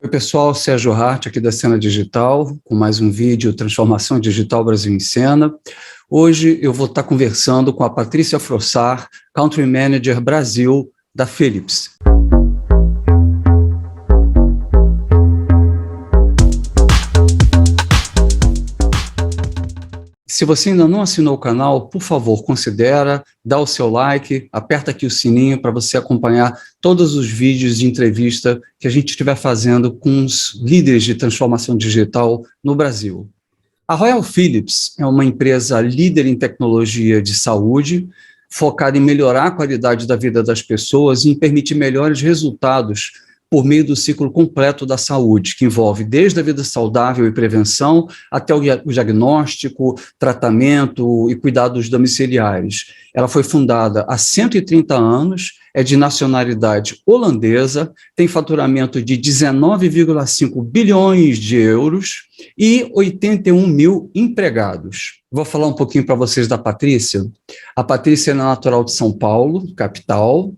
Oi, pessoal, Sérgio Hart, aqui da Cena Digital, com mais um vídeo Transformação Digital Brasil em Cena. Hoje eu vou estar conversando com a Patrícia Frossar, Country Manager Brasil da Philips. Se você ainda não assinou o canal, por favor, considera, dá o seu like, aperta aqui o sininho para você acompanhar todos os vídeos de entrevista que a gente estiver fazendo com os líderes de transformação digital no Brasil. A Royal Philips é uma empresa líder em tecnologia de saúde, focada em melhorar a qualidade da vida das pessoas e em permitir melhores resultados por meio do ciclo completo da saúde, que envolve desde a vida saudável e prevenção até o diagnóstico, tratamento e cuidados domiciliares. Ela foi fundada há 130 anos, é de nacionalidade holandesa, tem faturamento de 19,5 bilhões de euros e 81 mil empregados. Vou falar um pouquinho para vocês da Patrícia. A Patrícia é natural de São Paulo, capital,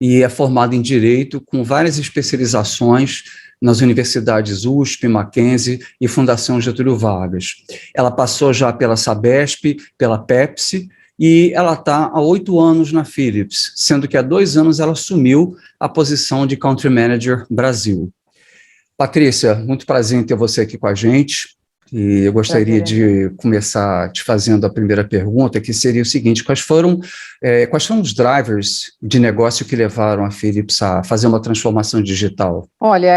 e é formada em Direito, com várias especializações nas universidades USP, Mackenzie e Fundação Getúlio Vargas. Ela passou já pela Sabesp, pela Pepsi, e ela está há 8 anos na Philips, sendo que há 2 anos ela assumiu a posição de Country Manager Brasil. Patrícia, muito prazer em ter você aqui com a gente. E eu gostaria de começar te fazendo a primeira pergunta, que seria o seguinte: quais foram os drivers de negócio que levaram a Philips a fazer uma transformação digital? Olha,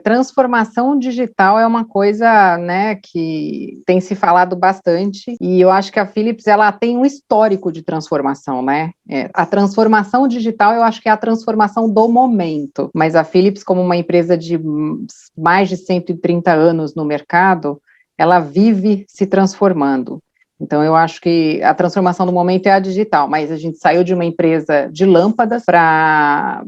transformação digital é uma coisa, né, que tem se falado bastante, e eu acho que a Philips, ela tem um histórico de transformação, né? A transformação digital, eu acho que é a transformação do momento, mas a Philips, como uma empresa de mais de 130 anos no mercado, ela vive se transformando. Então, eu acho que a transformação do momento é a digital, mas a gente saiu de uma empresa de lâmpadas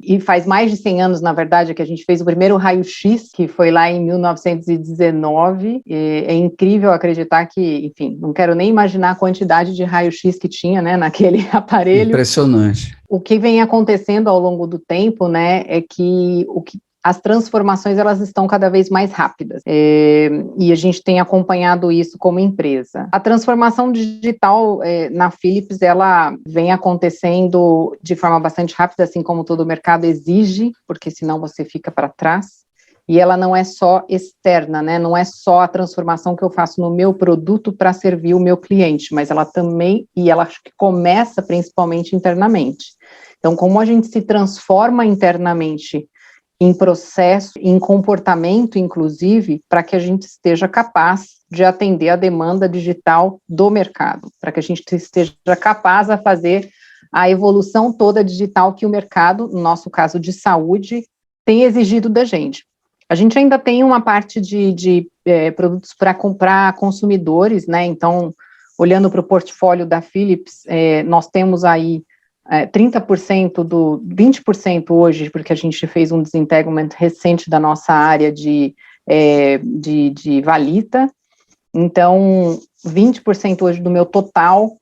e faz mais de 100 anos, na verdade, que a gente fez o primeiro raio-x, que foi lá em 1919. É incrível acreditar que, enfim, não quero nem imaginar a quantidade de raio-x que tinha, né, naquele aparelho. Impressionante. O que vem acontecendo ao longo do tempo, né, é que as transformações, elas estão cada vez mais rápidas, e a gente tem acompanhado isso como empresa. A transformação digital na Philips, ela vem acontecendo de forma bastante rápida, assim como todo o mercado exige, porque senão você fica para trás, e ela não é só externa, né? Não é só a transformação que eu faço no meu produto para servir o meu cliente, mas ela também, e ela acho que começa principalmente internamente. Então, como a gente se transforma internamente em processo, em comportamento, inclusive, para que a gente esteja capaz de atender a demanda digital do mercado, para que a gente esteja capaz a fazer a evolução toda digital que o mercado, no nosso caso de saúde, tem exigido da gente. A gente ainda tem uma parte de produtos para comprar consumidores, né? Então, olhando para o portfólio da Philips, nós temos aí 20% hoje, porque a gente fez um desentanglement recente da nossa área de Valita. Então, 20% hoje do meu total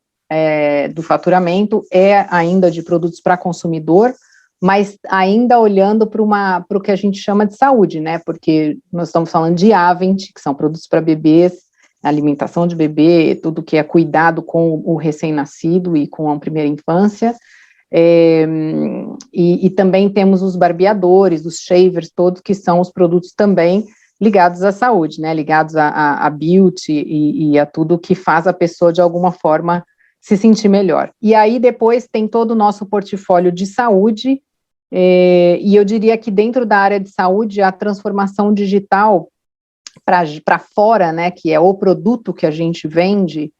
do faturamento é ainda de produtos para consumidor, mas ainda olhando para o que a gente chama de saúde, né? Porque nós estamos falando de Avent, que são produtos para bebês, alimentação de bebê, tudo que é cuidado com o recém-nascido e com a primeira infância. E também temos os barbeadores, os shavers, todos que são os produtos também ligados à saúde, né, ligados à beauty e a tudo que faz a pessoa de alguma forma se sentir melhor. E aí depois tem todo o nosso portfólio de saúde, e eu diria que dentro da área de saúde a transformação digital para fora, né, que é o produto que a gente vende,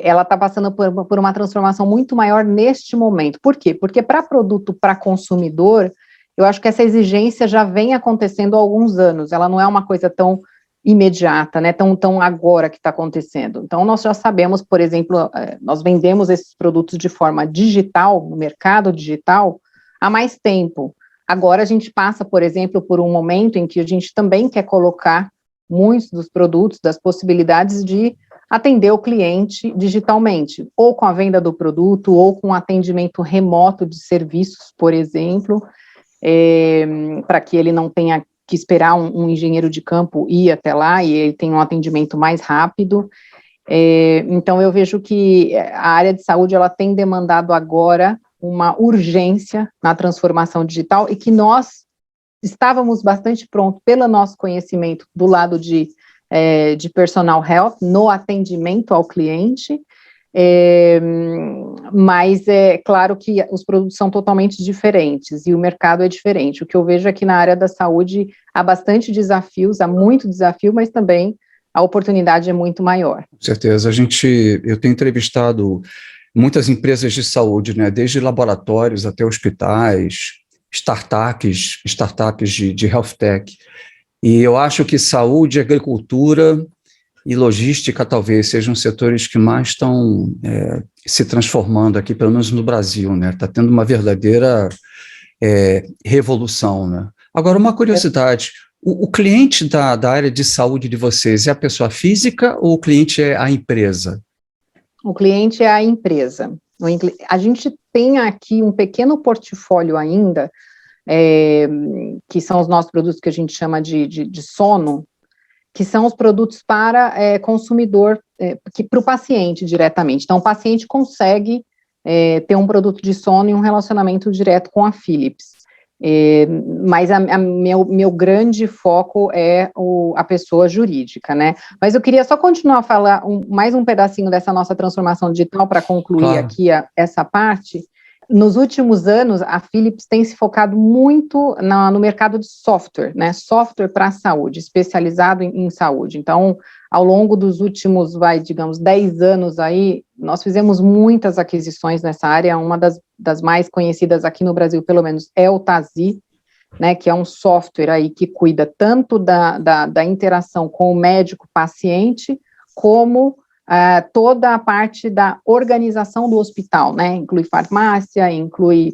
ela está passando por uma transformação muito maior neste momento. Por quê? Porque para produto para consumidor, eu acho que essa exigência já vem acontecendo há alguns anos, ela não é uma coisa tão imediata, né, tão agora que está acontecendo. Então, nós já sabemos, por exemplo, nós vendemos esses produtos de forma digital, no mercado digital, há mais tempo. Agora a gente passa, por exemplo, por um momento em que a gente também quer colocar muitos dos produtos, das possibilidades de atender o cliente digitalmente, ou com a venda do produto, ou com atendimento remoto de serviços, por exemplo, para que ele não tenha que esperar um engenheiro de campo ir até lá, e ele tem um atendimento mais rápido. Então, eu vejo que a área de saúde, ela tem demandado agora uma urgência na transformação digital, e que nós estávamos bastante prontos pelo nosso conhecimento do lado de personal health, no atendimento ao cliente, mas é claro que os produtos são totalmente diferentes, e o mercado é diferente. O que eu vejo é que na área da saúde há bastante desafios, há muito desafio, mas também a oportunidade é muito maior. Com certeza. Eu tenho entrevistado muitas empresas de saúde, né, desde laboratórios até hospitais, startups de health tech, e eu acho que saúde, agricultura e logística talvez sejam setores que mais estão se transformando aqui, pelo menos no Brasil, né, está tendo uma verdadeira revolução, né. Agora, uma curiosidade, o cliente da área de saúde de vocês é a pessoa física ou o cliente é a empresa? O cliente é a empresa. A gente tem aqui um pequeno portfólio ainda, que são os nossos produtos que a gente chama de sono, que são os produtos para consumidor, para o paciente diretamente. Então, o paciente consegue ter um produto de sono e um relacionamento direto com a Philips. Mas meu grande foco é a pessoa jurídica, né? Mas eu queria só continuar a falar mais um pedacinho dessa nossa transformação digital para concluir aqui essa parte. Nos últimos anos, a Philips tem se focado muito no mercado de software, né? Software para a saúde, especializado em saúde. Então, ao longo dos últimos, digamos, 10 anos aí, nós fizemos muitas aquisições nessa área. Uma das mais conhecidas aqui no Brasil, pelo menos, é o Tasi, né, que é um software aí que cuida tanto da interação com o médico-paciente, como toda a parte da organização do hospital, né, inclui farmácia, inclui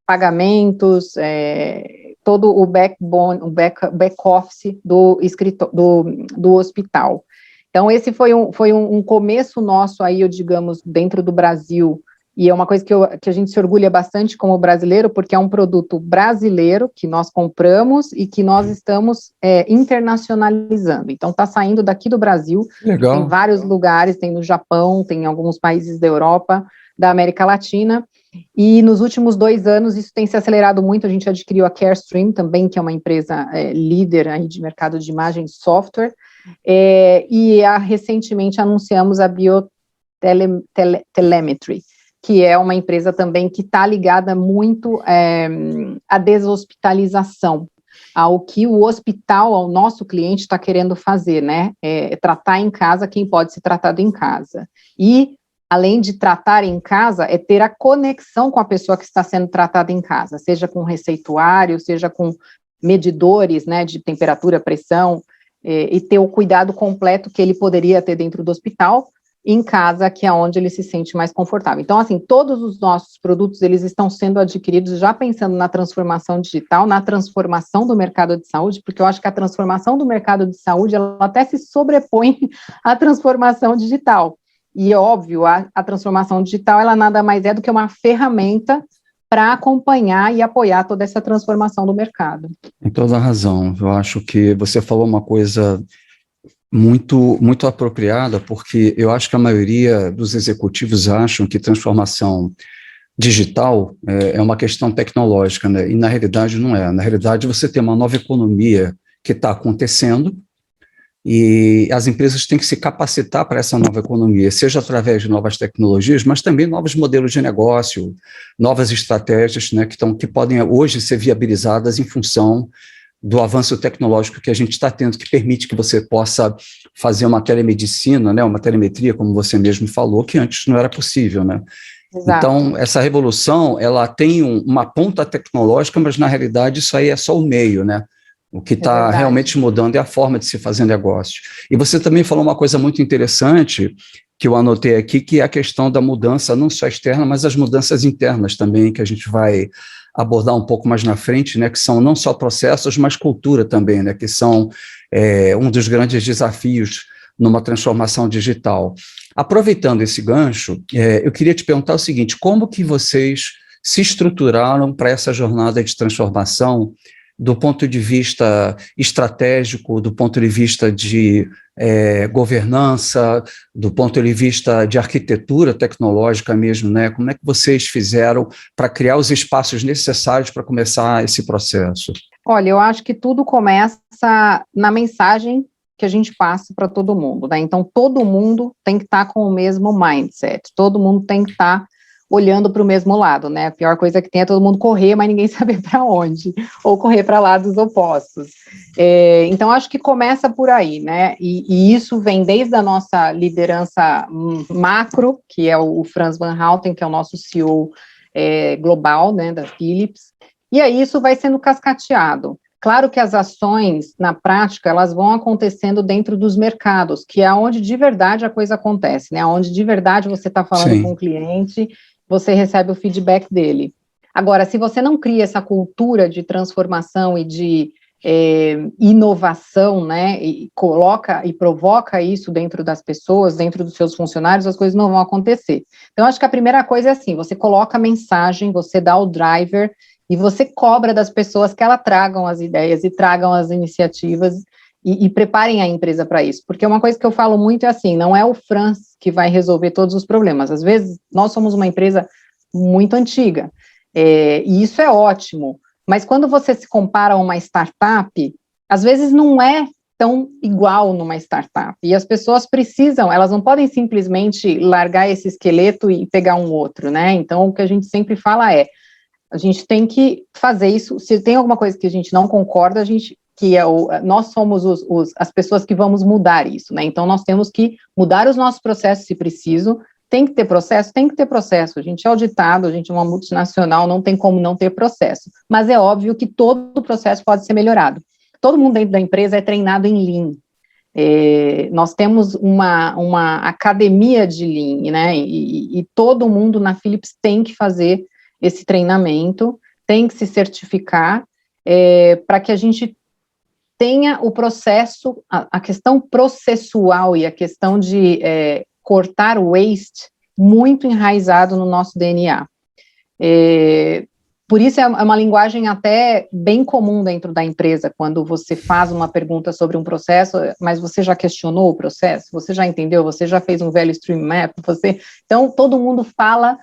pagamentos, todo o backbone, o back-office do hospital. Então, esse foi um começo nosso aí, digamos, dentro do Brasil, e é uma coisa que a gente se orgulha bastante como brasileiro, porque é um produto brasileiro que nós compramos e que nós estamos internacionalizando. Então, está saindo daqui do Brasil, legal. Tem vários lugares, tem no Japão, tem em alguns países da Europa, da América Latina, e nos últimos 2 anos isso tem se acelerado muito. A gente adquiriu a Carestream também, que é uma empresa líder aí de mercado de imagem e software, e recentemente anunciamos a Biotelemetry, que é uma empresa também que está ligada muito à deshospitalização, ao que o hospital, ao nosso cliente, está querendo fazer, né? Tratar em casa quem pode ser tratado em casa. E, além de tratar em casa, ter a conexão com a pessoa que está sendo tratada em casa, seja com receituário, seja com medidores, né, de temperatura, pressão, e ter o cuidado completo que ele poderia ter dentro do hospital, em casa, que é onde ele se sente mais confortável. Então, assim, todos os nossos produtos, eles estão sendo adquiridos já pensando na transformação digital, na transformação do mercado de saúde, porque eu acho que a transformação do mercado de saúde, ela até se sobrepõe à transformação digital. E, óbvio, a transformação digital, ela nada mais é do que uma ferramenta para acompanhar e apoiar toda essa transformação do mercado. Tem toda a razão. Eu acho que você falou uma coisa muito, muito apropriada, porque eu acho que a maioria dos executivos acham que transformação digital é uma questão tecnológica, né? E na realidade não é. Na realidade você tem uma nova economia que está acontecendo e as empresas têm que se capacitar para essa nova economia, seja através de novas tecnologias, mas também novos modelos de negócio, novas estratégias, né, que podem hoje ser viabilizadas em função do avanço tecnológico que a gente está tendo, que permite que você possa fazer uma telemedicina, né, uma telemetria, como você mesmo falou, que antes não era possível, né? Exato. Então, essa revolução, ela tem uma ponta tecnológica, mas na realidade isso aí é só o meio, né? O que está realmente mudando é a forma de se fazer negócio. E você também falou uma coisa muito interessante, que eu anotei aqui, que é a questão da mudança, não só externa, mas as mudanças internas também, que a gente vai abordar um pouco mais na frente, né, que são não só processos, mas cultura também, né, que são um dos grandes desafios numa transformação digital. Aproveitando esse gancho, eu queria te perguntar o seguinte: como que vocês se estruturaram para essa jornada de transformação do ponto de vista estratégico, do ponto de vista de governança, do ponto de vista de arquitetura tecnológica mesmo, né? Como é que vocês fizeram para criar os espaços necessários para começar esse processo? Olha, eu acho que tudo começa na mensagem que a gente passa para todo mundo, né? Então, todo mundo tem que estar com o mesmo mindset, todo mundo tem que estar olhando para o mesmo lado, né? A pior coisa que tem é todo mundo correr, mas ninguém saber para onde, ou correr para lados opostos. Então, acho que começa por aí, né? E isso vem desde a nossa liderança macro, que é o Frans van Houten, que é o nosso CEO global, né, da Philips, e aí isso vai sendo cascateado. Claro que as ações, na prática, elas vão acontecendo dentro dos mercados, que é onde de verdade a coisa acontece, né? Onde de verdade você está falando com o cliente, você recebe o feedback dele. Agora, se você não cria essa cultura de transformação e de inovação, né, e coloca e provoca isso dentro das pessoas, dentro dos seus funcionários, as coisas não vão acontecer. Então, acho que a primeira coisa é assim, você coloca a mensagem, você dá o driver, e você cobra das pessoas que elas tragam as ideias e tragam as iniciativas e preparem a empresa para isso, porque uma coisa que eu falo muito é assim, não é o Frans que vai resolver todos os problemas, às vezes nós somos uma empresa muito antiga, e isso é ótimo, mas quando você se compara a uma startup, às vezes não é tão igual numa startup, e as pessoas precisam, elas não podem simplesmente largar esse esqueleto e pegar um outro, né, então o que a gente sempre fala a gente tem que fazer isso, se tem alguma coisa que a gente não concorda, nós somos as pessoas que vamos mudar isso, né, então nós temos que mudar os nossos processos se preciso, tem que ter processo, a gente é auditado, a gente é uma multinacional, não tem como não ter processo, mas é óbvio que todo o processo pode ser melhorado, todo mundo dentro da empresa é treinado em Lean, nós temos uma academia de Lean, né, e todo mundo na Philips tem que fazer esse treinamento, tem que se certificar, para que a gente tenha o processo, a questão processual e a questão de cortar o waste muito enraizado no nosso DNA. Por isso é uma linguagem até bem comum dentro da empresa, quando você faz uma pergunta sobre um processo, mas você já questionou o processo? Você já entendeu? Você já fez um value stream map? Então, todo mundo fala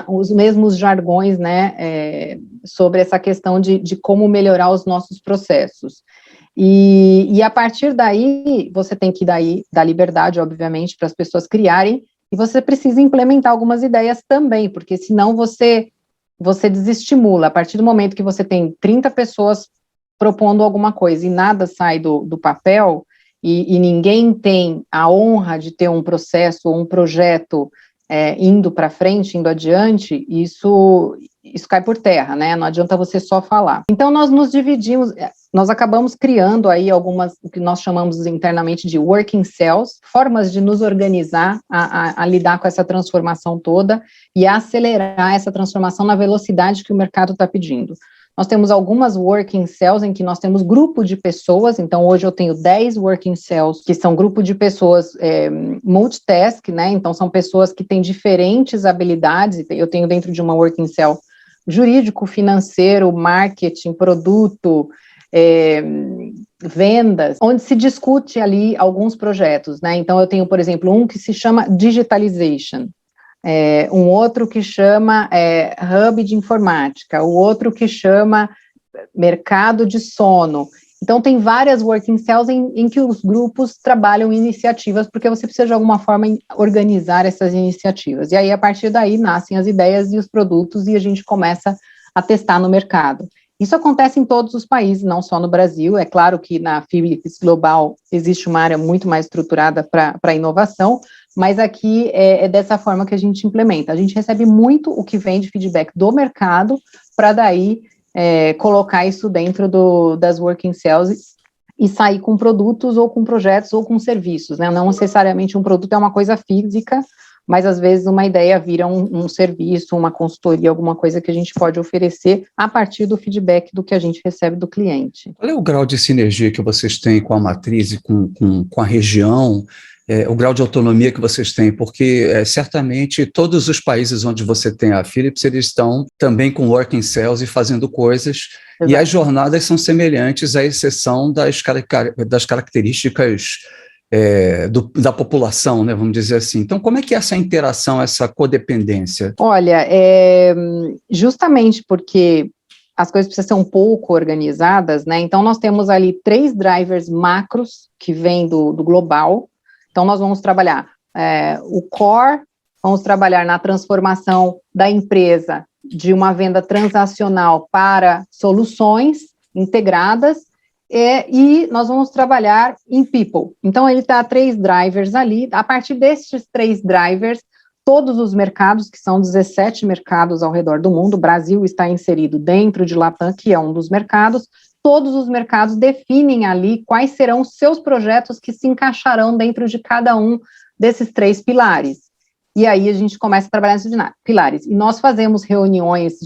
os mesmos jargões, né, sobre essa questão de como melhorar os nossos processos. E a partir daí, você tem que dar liberdade, obviamente, para as pessoas criarem, e você precisa implementar algumas ideias também, porque senão você desestimula. A partir do momento que você tem 30 pessoas propondo alguma coisa e nada sai do papel, e ninguém tem a honra de ter um processo ou um projeto indo para frente, indo adiante, isso cai por terra, né? Não adianta você só falar. Então, nós nos dividimos, nós acabamos criando aí algumas, o que nós chamamos internamente de working cells, formas de nos organizar a lidar com essa transformação toda e a acelerar essa transformação na velocidade que o mercado está pedindo. Nós temos algumas working cells em que nós temos grupo de pessoas, então hoje eu tenho 10 working cells, que são grupo de pessoas multitask, né, então são pessoas que têm diferentes habilidades, eu tenho dentro de uma working cell jurídico, financeiro, marketing, produto, vendas, onde se discute ali alguns projetos, né, então eu tenho, por exemplo, um que se chama Digitalization, um outro que chama Hub de Informática, o outro que chama Mercado de Sono. Então, tem várias working cells em que os grupos trabalham iniciativas, porque você precisa, de alguma forma, organizar essas iniciativas. E aí, a partir daí, nascem as ideias e os produtos, e a gente começa a testar no mercado. Isso acontece em todos os países, não só no Brasil. É claro que na Philips Global existe uma área muito mais estruturada para inovação, mas aqui é dessa forma que a gente implementa. A gente recebe muito o que vem de feedback do mercado, para daí colocar isso dentro das working cells e sair com produtos ou com projetos ou com serviços, né? Não necessariamente um produto é uma coisa física, mas às vezes uma ideia vira um serviço, uma consultoria, alguma coisa que a gente pode oferecer a partir do feedback do que a gente recebe do cliente. Qual é o grau de sinergia que vocês têm com a matriz e com a região? o grau de autonomia que vocês têm, porque certamente todos os países onde você tem a Philips, eles estão também com working cells e fazendo coisas, exato, e as jornadas são semelhantes, à exceção das características da população, né, vamos dizer assim. Então, como é que é essa interação, essa codependência? Olha, justamente porque as coisas precisam ser um pouco organizadas, né? Então, nós temos ali 3 drivers macros que vêm do global. Então, nós vamos trabalhar o core, vamos trabalhar na transformação da empresa de uma venda transacional para soluções integradas, e nós vamos trabalhar em people. Então, ele está 3 drivers ali. A partir destes 3 drivers, todos os mercados, que são 17 mercados ao redor do mundo, o Brasil está inserido dentro de Latam, que é um dos mercados, todos os mercados definem ali quais serão os seus projetos que se encaixarão dentro de cada um desses 3 pilares. E aí a gente começa a trabalhar nesses pilares. E nós fazemos reuniões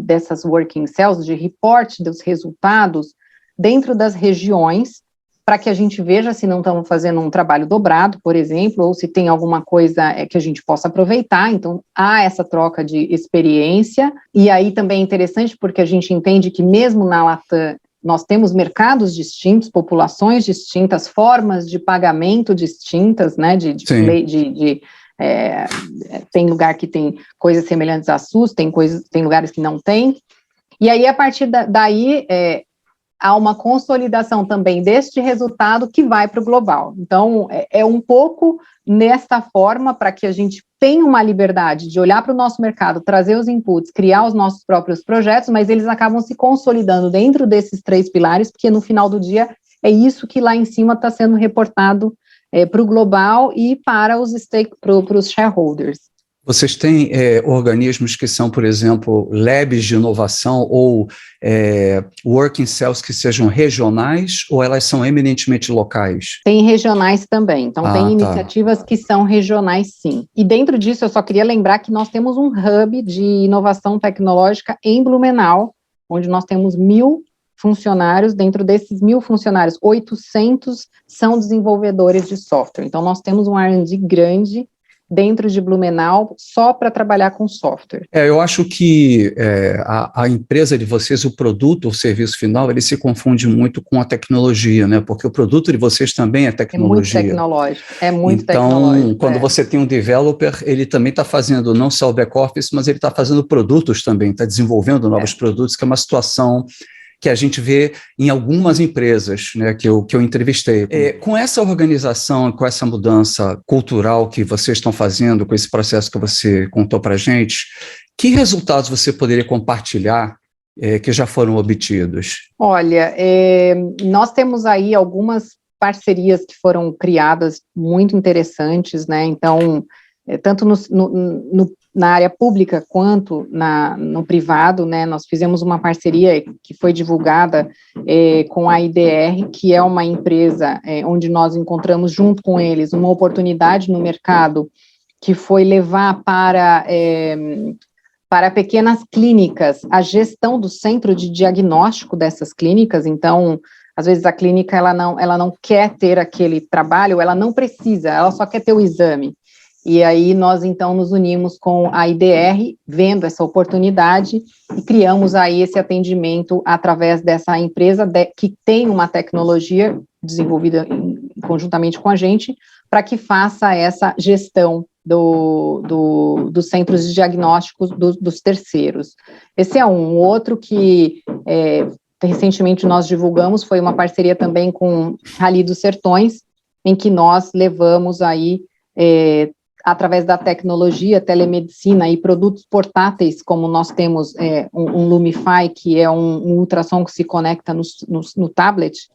dessas working cells, de reporte dos resultados dentro das regiões, para que a gente veja se não estamos fazendo um trabalho dobrado, por exemplo, ou se tem alguma coisa que a gente possa aproveitar. Então, há essa troca de experiência, e aí também é interessante porque a gente entende que mesmo na Latam, nós temos mercados distintos, populações distintas, formas de pagamento distintas, né, tem lugar que tem coisas semelhantes a SUS, tem lugares que não tem, e aí a partir daí há uma consolidação também deste resultado que vai para o global. Então, é um pouco nesta forma para que a gente tenha uma liberdade de olhar para o nosso mercado, trazer os inputs, criar os nossos próprios projetos, mas eles acabam se consolidando dentro desses 3 pilares, porque no final do dia é isso que lá em cima está sendo reportado para o global e para os shareholders. Vocês têm organismos que são, por exemplo, labs de inovação ou working cells que sejam regionais, ou elas são eminentemente locais? Tem regionais também, então tem iniciativas que são regionais, sim. E dentro disso, eu só queria lembrar que nós temos um hub de inovação tecnológica em Blumenau, onde nós temos 1.000 funcionários. Dentro desses 1.000 funcionários, 800 são desenvolvedores de software. Então, nós temos um R&D grande dentro de Blumenau, só para trabalhar com software. Eu acho que a empresa de vocês, o produto, o serviço final, ele se confunde muito com a tecnologia, né? Porque o produto de vocês também é tecnologia. É muito tecnológico. Então, quando você tem um developer, ele também está fazendo não só o back-office, mas ele está fazendo produtos também, está desenvolvendo novos produtos, que é uma situação que a gente vê em algumas empresas, né, que eu entrevistei. Com essa organização, com essa mudança cultural que vocês estão fazendo, com esse processo que você contou para a gente, que resultados você poderia compartilhar que já foram obtidos? Olha, nós temos aí algumas parcerias que foram criadas muito interessantes, né? Então, tanto na área pública quanto no privado, né, nós fizemos uma parceria que foi divulgada com a IDR, que é uma empresa onde nós encontramos junto com eles uma oportunidade no mercado, que foi levar para pequenas clínicas a gestão do centro de diagnóstico dessas clínicas. Então, às vezes a clínica ela não quer ter aquele trabalho, ela não precisa, ela só quer ter o exame. E aí nós, então, nos unimos com a IDR, vendo essa oportunidade, e criamos aí esse atendimento através dessa empresa que tem uma tecnologia desenvolvida conjuntamente com a gente, para que faça essa gestão dos centros de diagnósticos dos terceiros. Esse é um. Outro que recentemente nós divulgamos foi uma parceria também com Rally dos Sertões, em que nós levamos aí através da tecnologia, telemedicina e produtos portáteis, como nós temos um Lumify, que é um ultrassom que se conecta no tablet,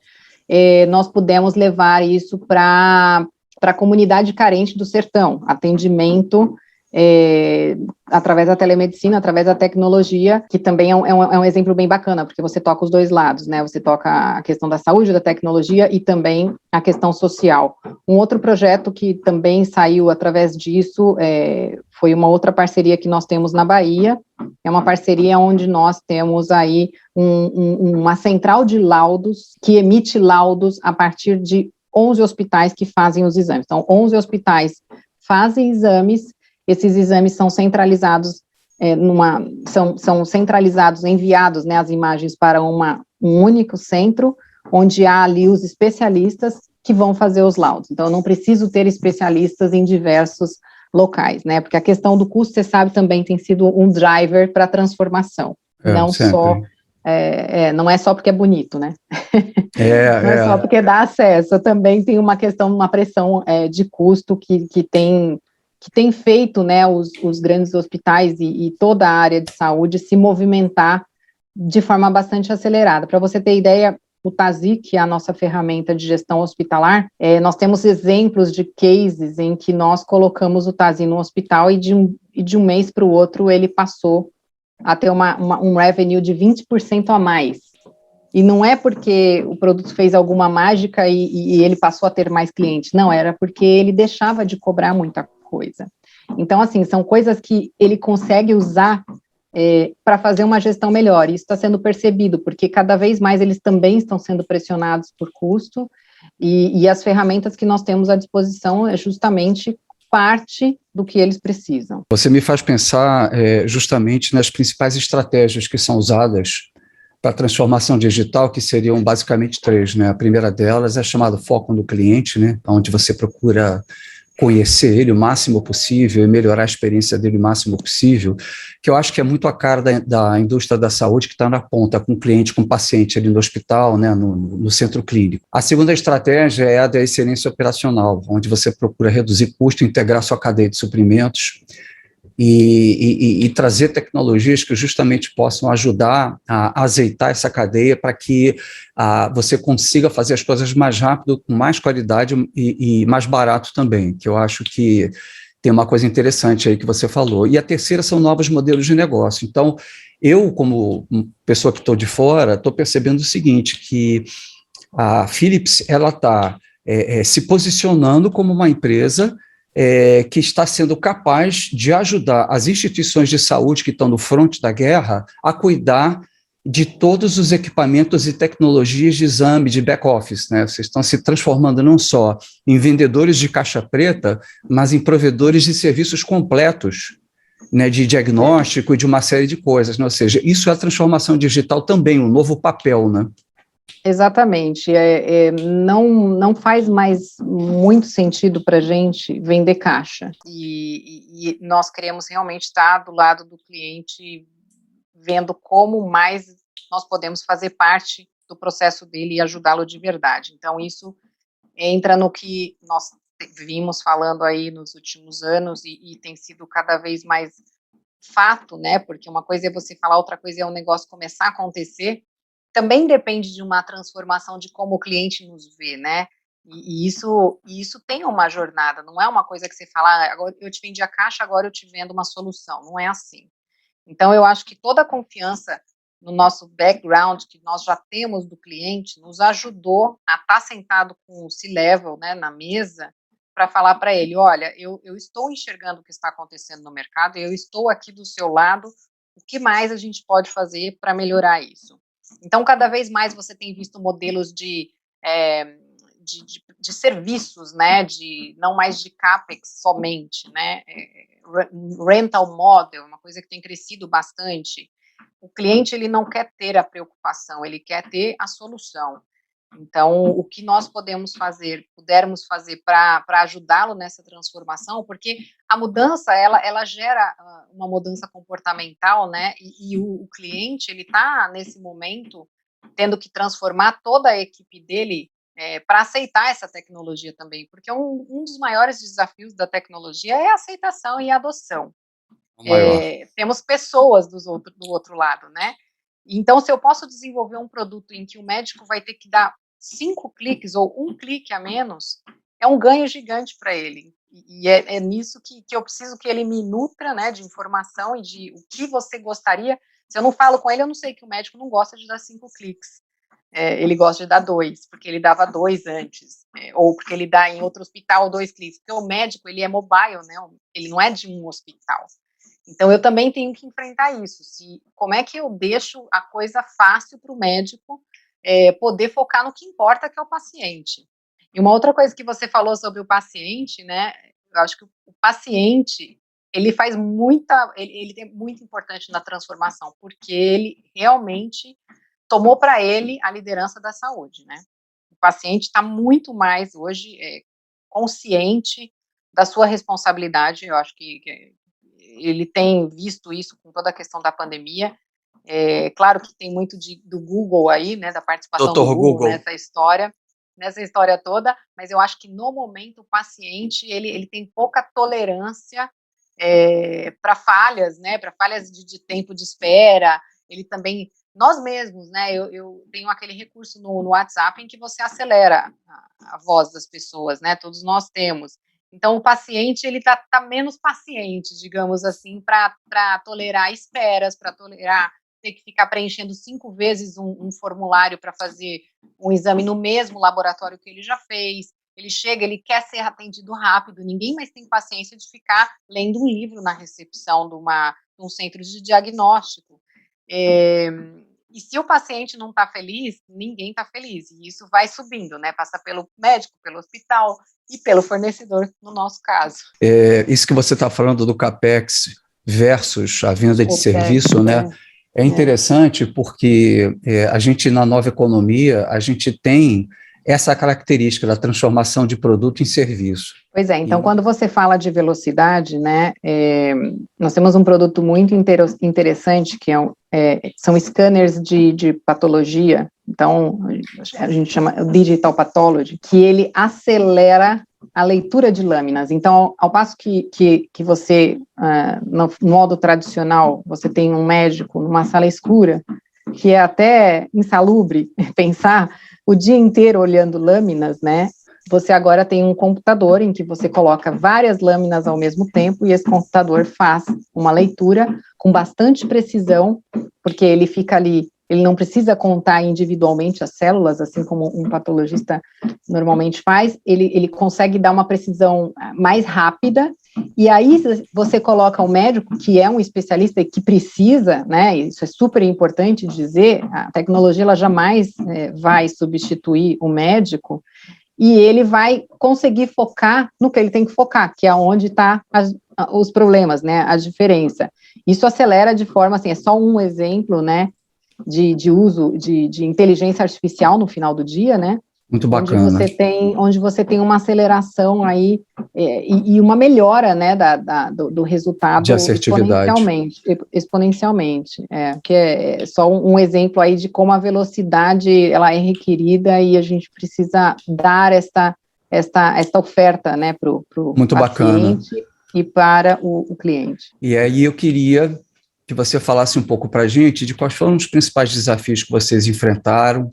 nós pudemos levar isso para a comunidade carente do sertão, atendimento através da telemedicina, através da tecnologia, que também é um exemplo bem bacana, porque você toca os dois lados, né? Você toca a questão da saúde, da tecnologia e também a questão social. Um outro projeto que também saiu através disso foi uma outra parceria que nós temos na Bahia. É uma parceria onde nós temos aí uma central de laudos que emite laudos a partir de 11 hospitais que fazem os exames. Então, 11 hospitais fazem exames, esses exames são centralizados, são centralizados, enviados, né, as imagens para um único centro, onde há ali os especialistas que vão fazer os laudos. Então, eu não preciso ter especialistas em diversos locais, né, porque a questão do custo, você sabe, também tem sido um driver para a transformação, não só, não é só porque é bonito, né, não é só porque dá acesso, também tem uma questão, uma pressão de custo que tem feito, né, os grandes hospitais e toda a área de saúde se movimentar de forma bastante acelerada. Para você ter ideia, o TASI, que é a nossa ferramenta de gestão hospitalar, nós temos exemplos de cases em que nós colocamos o TASI no hospital e de um mês para o outro ele passou a ter um revenue de 20% a mais. E não é porque o produto fez alguma mágica e ele passou a ter mais clientes, não, era porque ele deixava de cobrar muita coisa. Então, assim, são coisas que ele consegue usar para fazer uma gestão melhor, e isso está sendo percebido, porque cada vez mais eles também estão sendo pressionados por custo, e as ferramentas que nós temos à disposição é justamente parte do que eles precisam. Você me faz pensar justamente nas principais estratégias que são usadas para a transformação digital, que seriam basicamente 3, né? A primeira delas é chamada foco no cliente, né? Onde você procura conhecer ele o máximo possível e melhorar a experiência dele o máximo possível, que eu acho que é muito a cara da indústria da saúde, que está na ponta, com o cliente, com o paciente ali no hospital, né, no centro clínico. A segunda estratégia é a da excelência operacional, onde você procura reduzir custo, integrar sua cadeia de suprimentos e trazer tecnologias que justamente possam ajudar a azeitar essa cadeia para que você consiga fazer as coisas mais rápido, com mais qualidade e mais barato também, que eu acho que tem uma coisa interessante aí que você falou. E a terceira são novos modelos de negócio. Então, eu, como pessoa que estou de fora, estou percebendo o seguinte, que a Philips ela está se posicionando como uma empresa que está sendo capaz de ajudar as instituições de saúde que estão no fronte da guerra a cuidar de todos os equipamentos e tecnologias de exame, de back-office, né? Vocês estão se transformando não só em vendedores de caixa preta, mas em provedores de serviços completos, né, de diagnóstico e de uma série de coisas, né? Ou seja, isso é a transformação digital também, um novo papel, né? Exatamente, não faz mais muito sentido para a gente vender caixa, e nós queremos realmente estar do lado do cliente, vendo como mais nós podemos fazer parte do processo dele e ajudá-lo de verdade. Então, isso entra no que nós vimos falando aí nos últimos anos, e tem sido cada vez mais fato, né, porque uma coisa é você falar, outra coisa é o negócio começar a acontecer. Também depende de uma transformação de como o cliente nos vê, né? E isso tem uma jornada, não é uma coisa que você fala, agora eu te vendi a caixa, agora eu te vendo uma solução, não é assim. Então, eu acho que toda a confiança no nosso background, que nós já temos do cliente, nos ajudou a estar sentado com o C-Level, né, na mesa, para falar para ele, olha, eu estou enxergando o que está acontecendo no mercado, eu estou aqui do seu lado, o que mais a gente pode fazer para melhorar isso? Então, cada vez mais você tem visto modelos de serviços, né, não mais de CAPEX somente, né, rental model, uma coisa que tem crescido bastante. O cliente, ele não quer ter a preocupação, ele quer ter a solução. Então, o que nós pudermos fazer para ajudá-lo nessa transformação, porque a mudança, ela gera uma mudança comportamental, né, e o cliente, ele está, nesse momento, tendo que transformar toda a equipe dele para aceitar essa tecnologia também, porque um dos maiores desafios da tecnologia é a aceitação e a adoção. Temos pessoas do outro lado, né? Então, se eu posso desenvolver um produto em que o médico vai ter que dar 5 cliques ou 1 clique a menos, é um ganho gigante para ele. E é nisso que eu preciso que ele me nutra, né, de informação e de o que você gostaria. Se eu não falo com ele, eu não sei que o médico não gosta de dar 5 cliques. Ele gosta de dar 2, porque ele dava 2 antes, ou porque ele dá em outro hospital 2 cliques, porque o médico, ele é mobile, né, ele não é de um hospital. Então, eu também tenho que enfrentar isso, como é que eu deixo a coisa fácil para o médico poder focar no que importa, que é o paciente. E uma outra coisa que você falou sobre o paciente, né? Eu acho que o paciente, ele faz ele é muito importante na transformação, porque ele realmente tomou para ele a liderança da saúde, né? O paciente está muito mais hoje consciente da sua responsabilidade. Eu acho que ele tem visto isso com toda a questão da pandemia. Claro que tem muito do Google aí, né, da participação Doutor do Google Google. nessa história toda, mas eu acho que no momento o paciente, ele tem pouca tolerância para falhas, né, para falhas de tempo de espera. Ele também, nós mesmos, né, eu tenho aquele recurso no WhatsApp em que você acelera a voz das pessoas, né, todos nós temos. Então, o paciente, ele tá menos paciente, digamos assim, para tolerar esperas, para tolerar ter que ficar preenchendo 5 vezes um formulário para fazer um exame no mesmo laboratório que ele já fez. Ele chega, ele quer ser atendido rápido, ninguém mais tem paciência de ficar lendo um livro na recepção de um centro de diagnóstico. E se o paciente não está feliz, ninguém está feliz, e isso vai subindo, né? Passa pelo médico, pelo hospital e pelo fornecedor, no nosso caso. Isso que você está falando do CAPEX versus a venda de serviço, né? É interessante porque a gente, na nova economia, a gente tem essa característica da transformação de produto em serviço. Pois é, então quando você fala de velocidade, né, nós temos um produto muito interessante que são scanners de patologia. Então a gente chama Digital Pathology, que ele acelera a leitura de lâminas. Então, ao passo que você, no modo tradicional, você tem um médico numa sala escura, que é até insalubre pensar o dia inteiro olhando lâminas, né? Você agora tem um computador em que você coloca várias lâminas ao mesmo tempo e esse computador faz uma leitura com bastante precisão, porque ele fica ali. Ele não precisa contar individualmente as células, assim como um patologista normalmente faz, ele consegue dar uma precisão mais rápida, e aí você coloca o médico, que é um especialista e que precisa, né, isso é super importante dizer, a tecnologia ela jamais vai substituir o médico, e ele vai conseguir focar no que ele tem que focar, que é onde está os problemas, né, a diferença. Isso acelera de forma, assim, é só um exemplo, né, de uso de inteligência artificial no final do dia, né? Muito bacana. Onde você tem uma aceleração aí e uma melhora, né, do resultado de assertividade. Exponencialmente. Que é só um exemplo aí de como a velocidade ela é requerida e a gente precisa dar esta oferta, né, para o paciente bacana. E para o cliente. E aí eu queria que você falasse um pouco para a gente de quais foram os principais desafios que vocês enfrentaram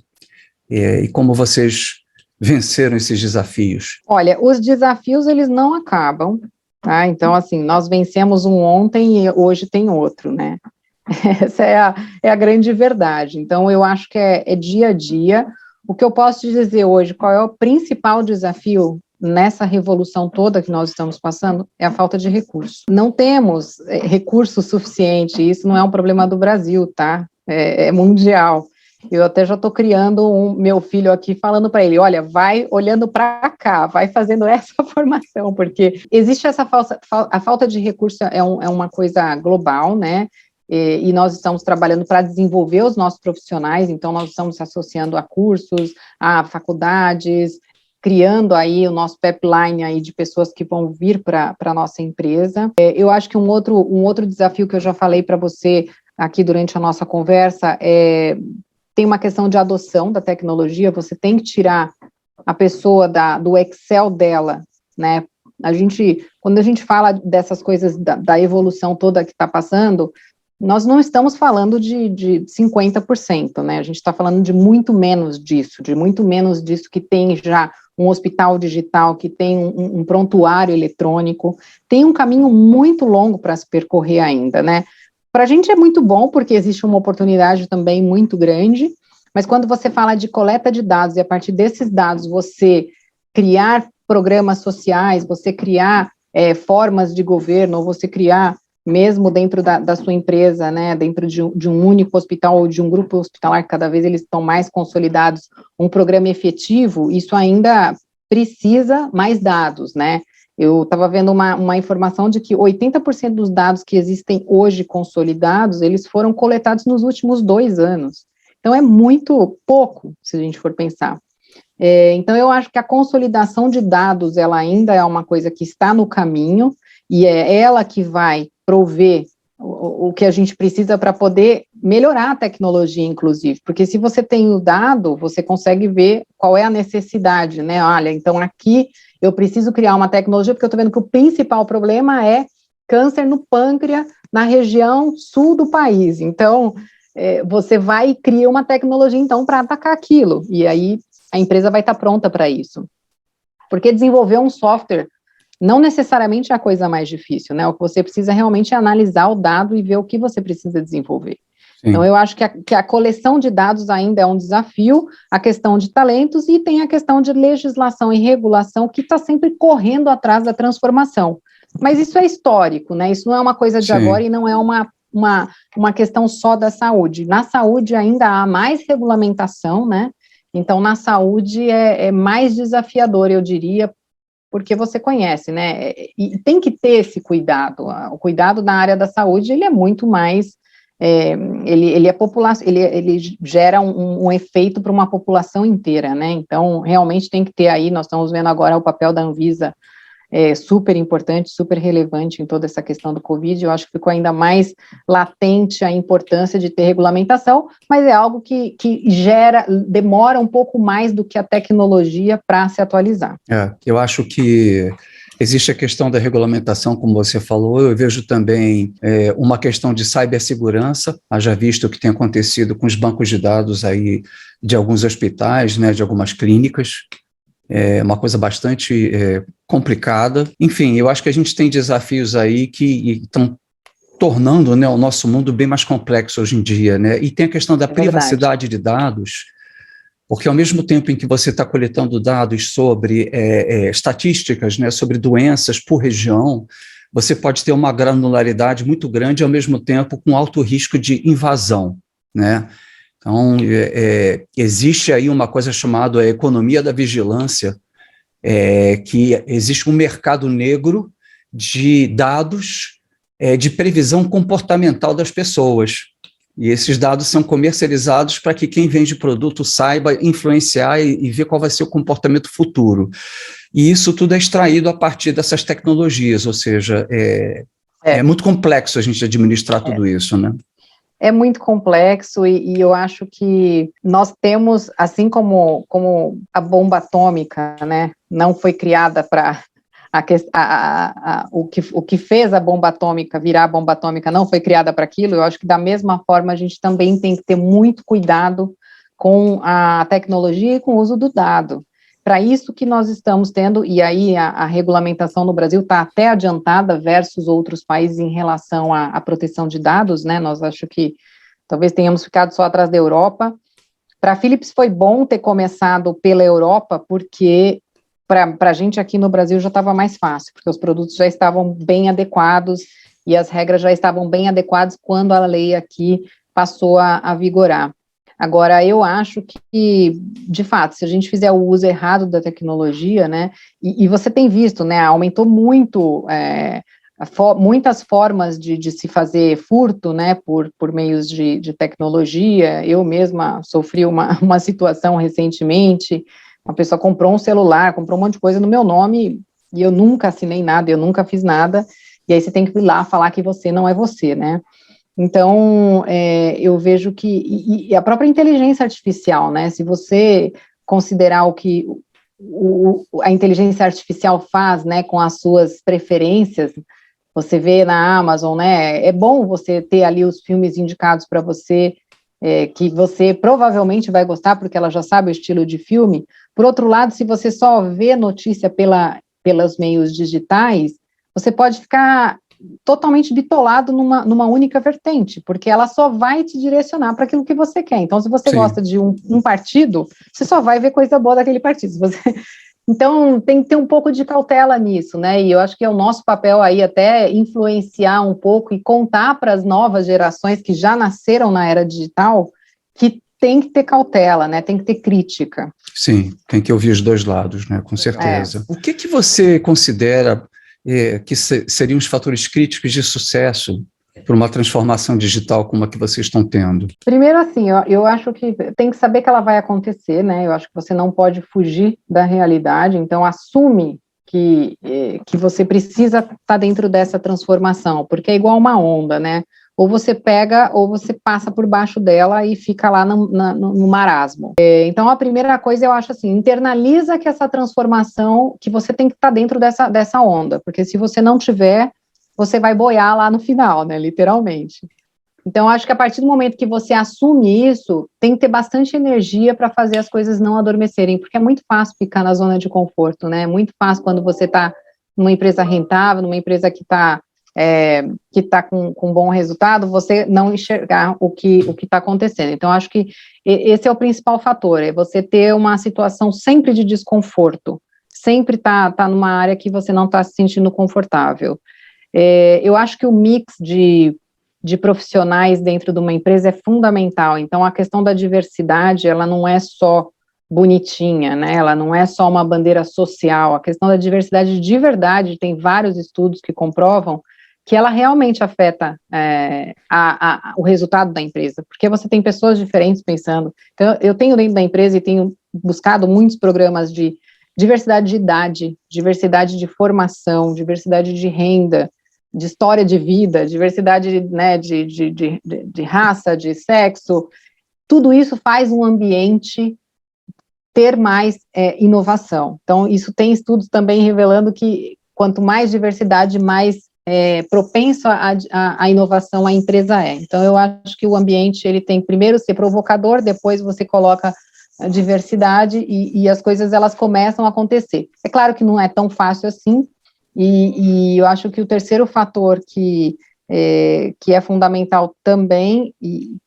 e como vocês venceram esses desafios. Olha, os desafios, eles não acabam, tá? Então, assim, nós vencemos um ontem e hoje tem outro, né? Essa é a grande verdade. Então, eu acho que é dia a dia. O que eu posso te dizer hoje, qual é o principal desafio nessa revolução toda que nós estamos passando, é a falta de recursos. Não temos recurso suficiente, isso não é um problema do Brasil, tá? É mundial. Eu até já estou criando meu filho aqui, falando para ele, olha, vai olhando para cá, vai fazendo essa formação, porque existe a falta de recurso é uma coisa global, né? E nós estamos trabalhando para desenvolver os nossos profissionais, então nós estamos se associando a cursos, a faculdades, criando aí o nosso pipeline aí de pessoas que vão vir para a nossa empresa. Eu acho que um outro desafio que eu já falei para você aqui durante a nossa conversa tem uma questão de adoção da tecnologia. Você tem que tirar a pessoa do Excel dela, né? Quando a gente fala dessas coisas da evolução toda que está passando, nós não estamos falando de 50%, né? A gente está falando de muito menos disso que tem já um hospital digital, que tem um prontuário eletrônico, tem um caminho muito longo para se percorrer ainda, né? Para a gente é muito bom, porque existe uma oportunidade também muito grande, mas quando você fala de coleta de dados, e a partir desses dados você criar programas sociais, você criar formas de governo, ou você criar, mesmo dentro da sua empresa, né, dentro de um único hospital ou de um grupo hospitalar, que cada vez eles estão mais consolidados, um programa efetivo, isso ainda precisa mais dados, né? Eu estava vendo uma informação de que 80% dos dados que existem hoje consolidados, eles foram coletados nos últimos 2 anos. Então, é muito pouco, se a gente for pensar. Então, eu acho que a consolidação de dados, ela ainda é uma coisa que está no caminho, e é ela que vai prover o que a gente precisa para poder melhorar a tecnologia, inclusive, porque se você tem o dado, você consegue ver qual é a necessidade, né? Olha, então aqui eu preciso criar uma tecnologia, porque eu estou vendo que o principal problema é câncer no pâncreas, na região sul do país. Então, você vai e cria uma tecnologia, então, para atacar aquilo, e aí a empresa vai estar pronta para isso. Porque desenvolver um software não necessariamente é a coisa mais difícil, né? O que você precisa realmente é analisar o dado e ver o que você precisa desenvolver. Sim. Então, eu acho que a coleção de dados ainda é um desafio, a questão de talentos e tem a questão de legislação e regulação que está sempre correndo atrás da transformação. Mas isso é histórico, né? Isso não é uma coisa de Sim. agora e não é uma questão só da saúde. Na saúde ainda há mais regulamentação, né? Então, na saúde é mais desafiador, eu diria, porque você conhece, né, e tem que ter esse cuidado, o cuidado na área da saúde, ele é muito mais, ele é população, ele gera um efeito para uma população inteira, né, então, realmente tem que ter aí, nós estamos vendo agora o papel da Anvisa, super importante, super relevante em toda essa questão do Covid, eu acho que ficou ainda mais latente a importância de ter regulamentação, mas é algo que demora um pouco mais do que a tecnologia para se atualizar. Eu acho que existe a questão da regulamentação, como você falou, eu vejo também uma questão de cibersegurança, haja visto o que tem acontecido com os bancos de dados aí de alguns hospitais, né, de algumas clínicas, é uma coisa bastante complicada. Enfim, eu acho que a gente tem desafios aí que estão tornando, né, o nosso mundo bem mais complexo hoje em dia, né? E tem a questão da privacidade de dados, porque ao mesmo tempo em que você está coletando dados sobre estatísticas, né, sobre doenças por região, você pode ter uma granularidade muito grande, ao mesmo tempo com alto risco de invasão, né? Então, existe aí uma coisa chamada economia da vigilância, que existe um mercado negro de dados de previsão comportamental das pessoas. E esses dados são comercializados para que quem vende produto saiba influenciar e ver qual vai ser o comportamento futuro. E isso tudo é extraído a partir dessas tecnologias, ou seja, é muito complexo a gente administrar tudo isso, né? É muito complexo e eu acho que nós temos, assim como a bomba atômica, né, não foi criada para o que fez a bomba atômica virar a bomba atômica não foi criada para aquilo, eu acho que da mesma forma a gente também tem que ter muito cuidado com a tecnologia e com o uso do dado. Para isso que nós estamos tendo, e aí a regulamentação no Brasil está até adiantada versus outros países em relação à proteção de dados, né, nós acho que talvez tenhamos ficado só atrás da Europa. Para a Philips foi bom ter começado pela Europa, porque para a gente aqui no Brasil já estava mais fácil, porque os produtos já estavam bem adequados e as regras já estavam bem adequadas quando a lei aqui passou a vigorar. Agora, eu acho que, de fato, se a gente fizer o uso errado da tecnologia, né, e você tem visto, né, aumentou muito, muitas formas de se fazer furto, né, por meios de tecnologia. Eu mesma sofri uma situação recentemente, uma pessoa comprou um celular, comprou um monte de coisa no meu nome, e eu nunca assinei nada, eu nunca fiz nada, e aí você tem que ir lá falar que você não é você, né. Então, eu vejo que, e a própria inteligência artificial, né, se você considerar o que a inteligência artificial faz, né, com as suas preferências, você vê na Amazon, né, é bom você ter ali os filmes indicados para você, que você provavelmente vai gostar, porque ela já sabe o estilo de filme. Por outro lado, se você só vê notícia pelos meios digitais, você pode ficar totalmente bitolado numa única vertente, porque ela só vai te direcionar para aquilo que você quer. Então, se você Sim. gosta de um partido, você só vai ver coisa boa daquele partido. Então, tem que ter um pouco de cautela nisso, né? E eu acho que é o nosso papel aí até influenciar um pouco e contar para as novas gerações que já nasceram na era digital que tem que ter cautela, né? Tem que ter crítica. Sim, tem que ouvir os dois lados, né? Com certeza. O que você considera que seriam os fatores críticos de sucesso para uma transformação digital como a que vocês estão tendo? Primeiro, assim, eu acho que tem que saber que ela vai acontecer, né? Eu acho que você não pode fugir da realidade, então assume que você precisa estar dentro dessa transformação, porque é igual uma onda, né? Ou você pega, ou você passa por baixo dela e fica lá no marasmo. Então, a primeira coisa, eu acho assim, internaliza que essa transformação, que você tem que estar dentro dessa onda, porque se você não tiver, você vai boiar lá no final, né, literalmente. Então, acho que a partir do momento que você assume isso, tem que ter bastante energia para fazer as coisas não adormecerem, porque é muito fácil ficar na zona de conforto, né? É muito fácil quando você está numa empresa rentável, numa empresa que está com bom resultado, você não enxergar o que está acontecendo. Então, acho que esse é o principal fator, é você ter uma situação sempre de desconforto, sempre tá numa área que você não está se sentindo confortável. Eu acho que o mix de profissionais dentro de uma empresa é fundamental. Então, a questão da diversidade, ela não é só bonitinha, né? Ela não é só uma bandeira social. A questão da diversidade de verdade, tem vários estudos que comprovam que ela realmente afeta o resultado da empresa, porque você tem pessoas diferentes pensando. Então, eu tenho dentro da empresa e tenho buscado muitos programas de diversidade de idade, diversidade de formação, diversidade de renda, de história de vida, diversidade, né, de raça, de sexo. Tudo isso faz um ambiente ter mais inovação. Então, isso tem estudos também revelando que quanto mais diversidade, mais propenso à inovação a empresa é. Então, eu acho que o ambiente, ele tem que primeiro ser provocador, depois você coloca a diversidade e as coisas, elas começam a acontecer. É claro que não é tão fácil assim, e eu acho que o terceiro fator que é fundamental também, e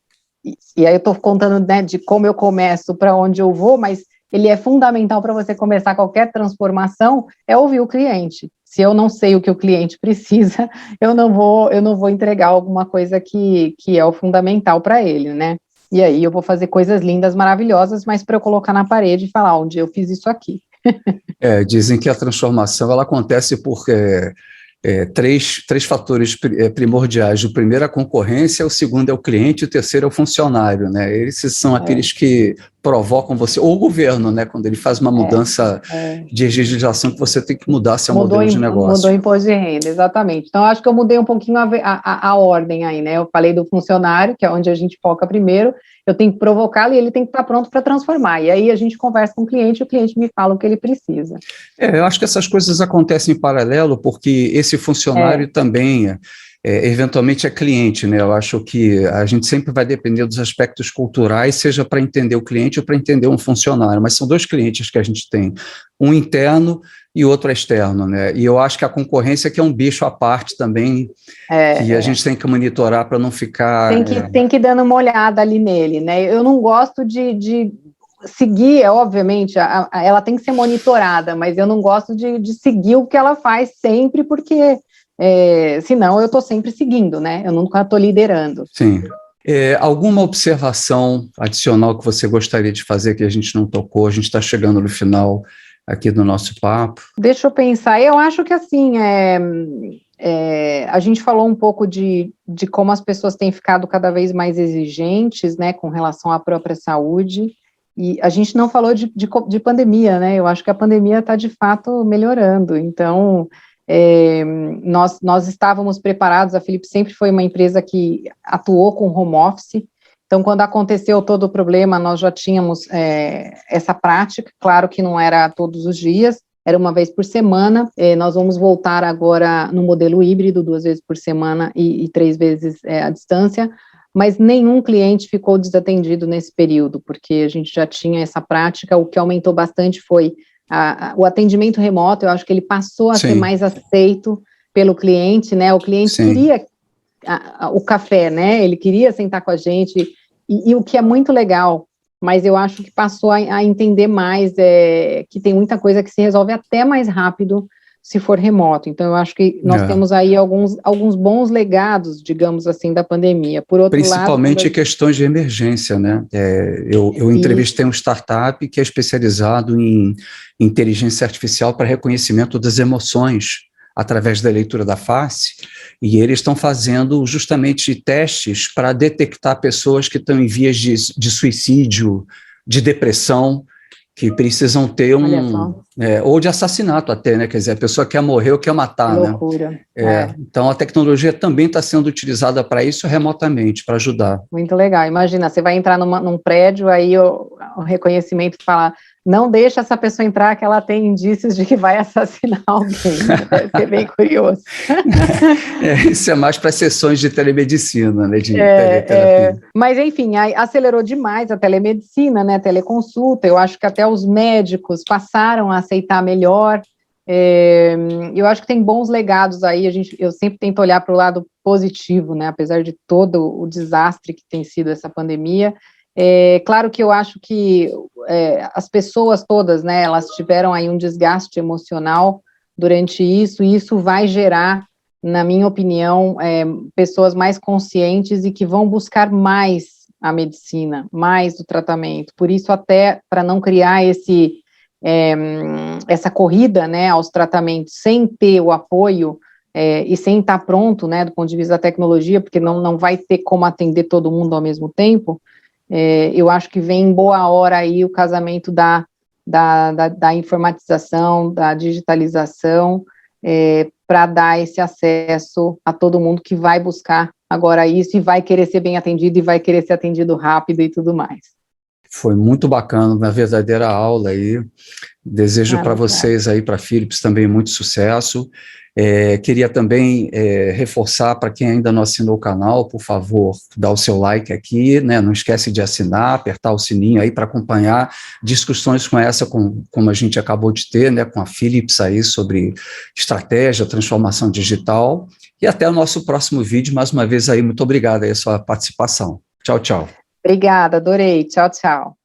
aí eu estou contando, né, de como eu começo para onde eu vou, mas ele é fundamental para você começar qualquer transformação, é ouvir o cliente. Se eu não sei o que o cliente precisa, eu não vou entregar alguma coisa que é o fundamental para ele, né? E aí eu vou fazer coisas lindas, maravilhosas, mas para eu colocar na parede e falar onde eu fiz isso aqui. Dizem que a transformação ela acontece por três fatores primordiais. O primeiro é a concorrência, o segundo é o cliente, o terceiro é o funcionário, né? Esses são aqueles que provocam você, ou o governo, né? Quando ele faz uma mudança de legislação que você tem que mudar seu modelo de negócio. Mudou o imposto de renda, exatamente. Então, acho que eu mudei um pouquinho a ordem aí, né? Eu falei do funcionário, que é onde a gente foca primeiro, eu tenho que provocá-lo e ele tem que estar pronto para transformar. E aí a gente conversa com o cliente e o cliente me fala o que ele precisa. Eu acho que essas coisas acontecem em paralelo, porque esse funcionário também eventualmente é cliente, né? Eu acho que a gente sempre vai depender dos aspectos culturais, seja para entender o cliente ou para entender um funcionário, mas são dois clientes que a gente tem, um interno e outro externo, né? E eu acho que a concorrência que é um bicho à parte também, que a gente tem que monitorar para não ficar... Tem que ir dando uma olhada ali nele, né? Eu não gosto de seguir, obviamente, ela tem que ser monitorada, mas eu não gosto de seguir o que ela faz sempre, porque senão eu estou sempre seguindo, né? Eu nunca estou liderando. Sim. Alguma observação adicional que você gostaria de fazer que a gente não tocou? A gente está chegando no final aqui do nosso papo. Deixa eu pensar. Eu acho que, assim, a gente falou um pouco de como as pessoas têm ficado cada vez mais exigentes, né, com relação à própria saúde, e a gente não falou de pandemia, né? Eu acho que a pandemia está, de fato, melhorando. Então, nós estávamos preparados, a Philips sempre foi uma empresa que atuou com home office, então quando aconteceu todo o problema, nós já tínhamos essa prática, claro que não era todos os dias, era uma vez por semana, nós vamos voltar agora no modelo híbrido, 2 vezes por semana e 3 vezes à distância, mas nenhum cliente ficou desatendido nesse período, porque a gente já tinha essa prática. O que aumentou bastante foi o atendimento remoto. Eu acho que ele passou a ser mais aceito pelo cliente, né? O cliente queria o café, né? Ele queria sentar com a gente, e o que é muito legal, mas eu acho que passou a entender mais que tem muita coisa que se resolve até mais rápido se for remoto. Então, eu acho que nós temos aí alguns bons legados, digamos assim, da pandemia. Por outro Principalmente lado, questões de emergência, né? Eu entrevistei um startup que é especializado em inteligência artificial para reconhecimento das emoções através da leitura da face, e eles estão fazendo justamente testes para detectar pessoas que estão em vias de suicídio, de depressão, que precisam ter ou de assassinato até, né? Quer dizer, a pessoa quer morrer ou quer matar, que né? loucura. Então, a tecnologia também está sendo utilizada para isso remotamente, para ajudar. Muito legal. Imagina, você vai entrar num prédio, aí o reconhecimento fala, não deixa essa pessoa entrar, que ela tem indícios de que vai assassinar alguém. Deve ser bem curioso. Isso é mais para sessões de telemedicina, né, de teleterapia. Mas, enfim, acelerou demais a telemedicina, né, teleconsulta. Eu acho que até os médicos passaram a aceitar melhor. Eu acho que tem bons legados aí. Eu sempre tento olhar para o lado positivo, né, apesar de todo o desastre que tem sido essa pandemia. Claro que eu acho que as pessoas todas, né, elas tiveram aí um desgaste emocional durante isso, e isso vai gerar, na minha opinião, pessoas mais conscientes e que vão buscar mais a medicina, mais o tratamento. Por isso, até para não criar essa corrida, né, aos tratamentos sem ter o apoio e sem estar pronto, né, do ponto de vista da tecnologia, porque não vai ter como atender todo mundo ao mesmo tempo. Eu acho que vem em boa hora aí o casamento da informatização, da digitalização, para dar esse acesso a todo mundo que vai buscar agora isso e vai querer ser bem atendido e vai querer ser atendido rápido e tudo mais. Foi muito bacana, uma verdadeira aula aí. Desejo para vocês aí, para a Philips, também muito sucesso. Queria também reforçar para quem ainda não assinou o canal, por favor, dá o seu like aqui, né? Não esquece de assinar, apertar o sininho aí para acompanhar discussões como essa, como a gente acabou de ter, né, com a Philips aí sobre estratégia, transformação digital. E até o nosso próximo vídeo. Mais uma vez aí, muito obrigado aí a sua participação. Tchau, tchau. Obrigada, adorei. Tchau, tchau.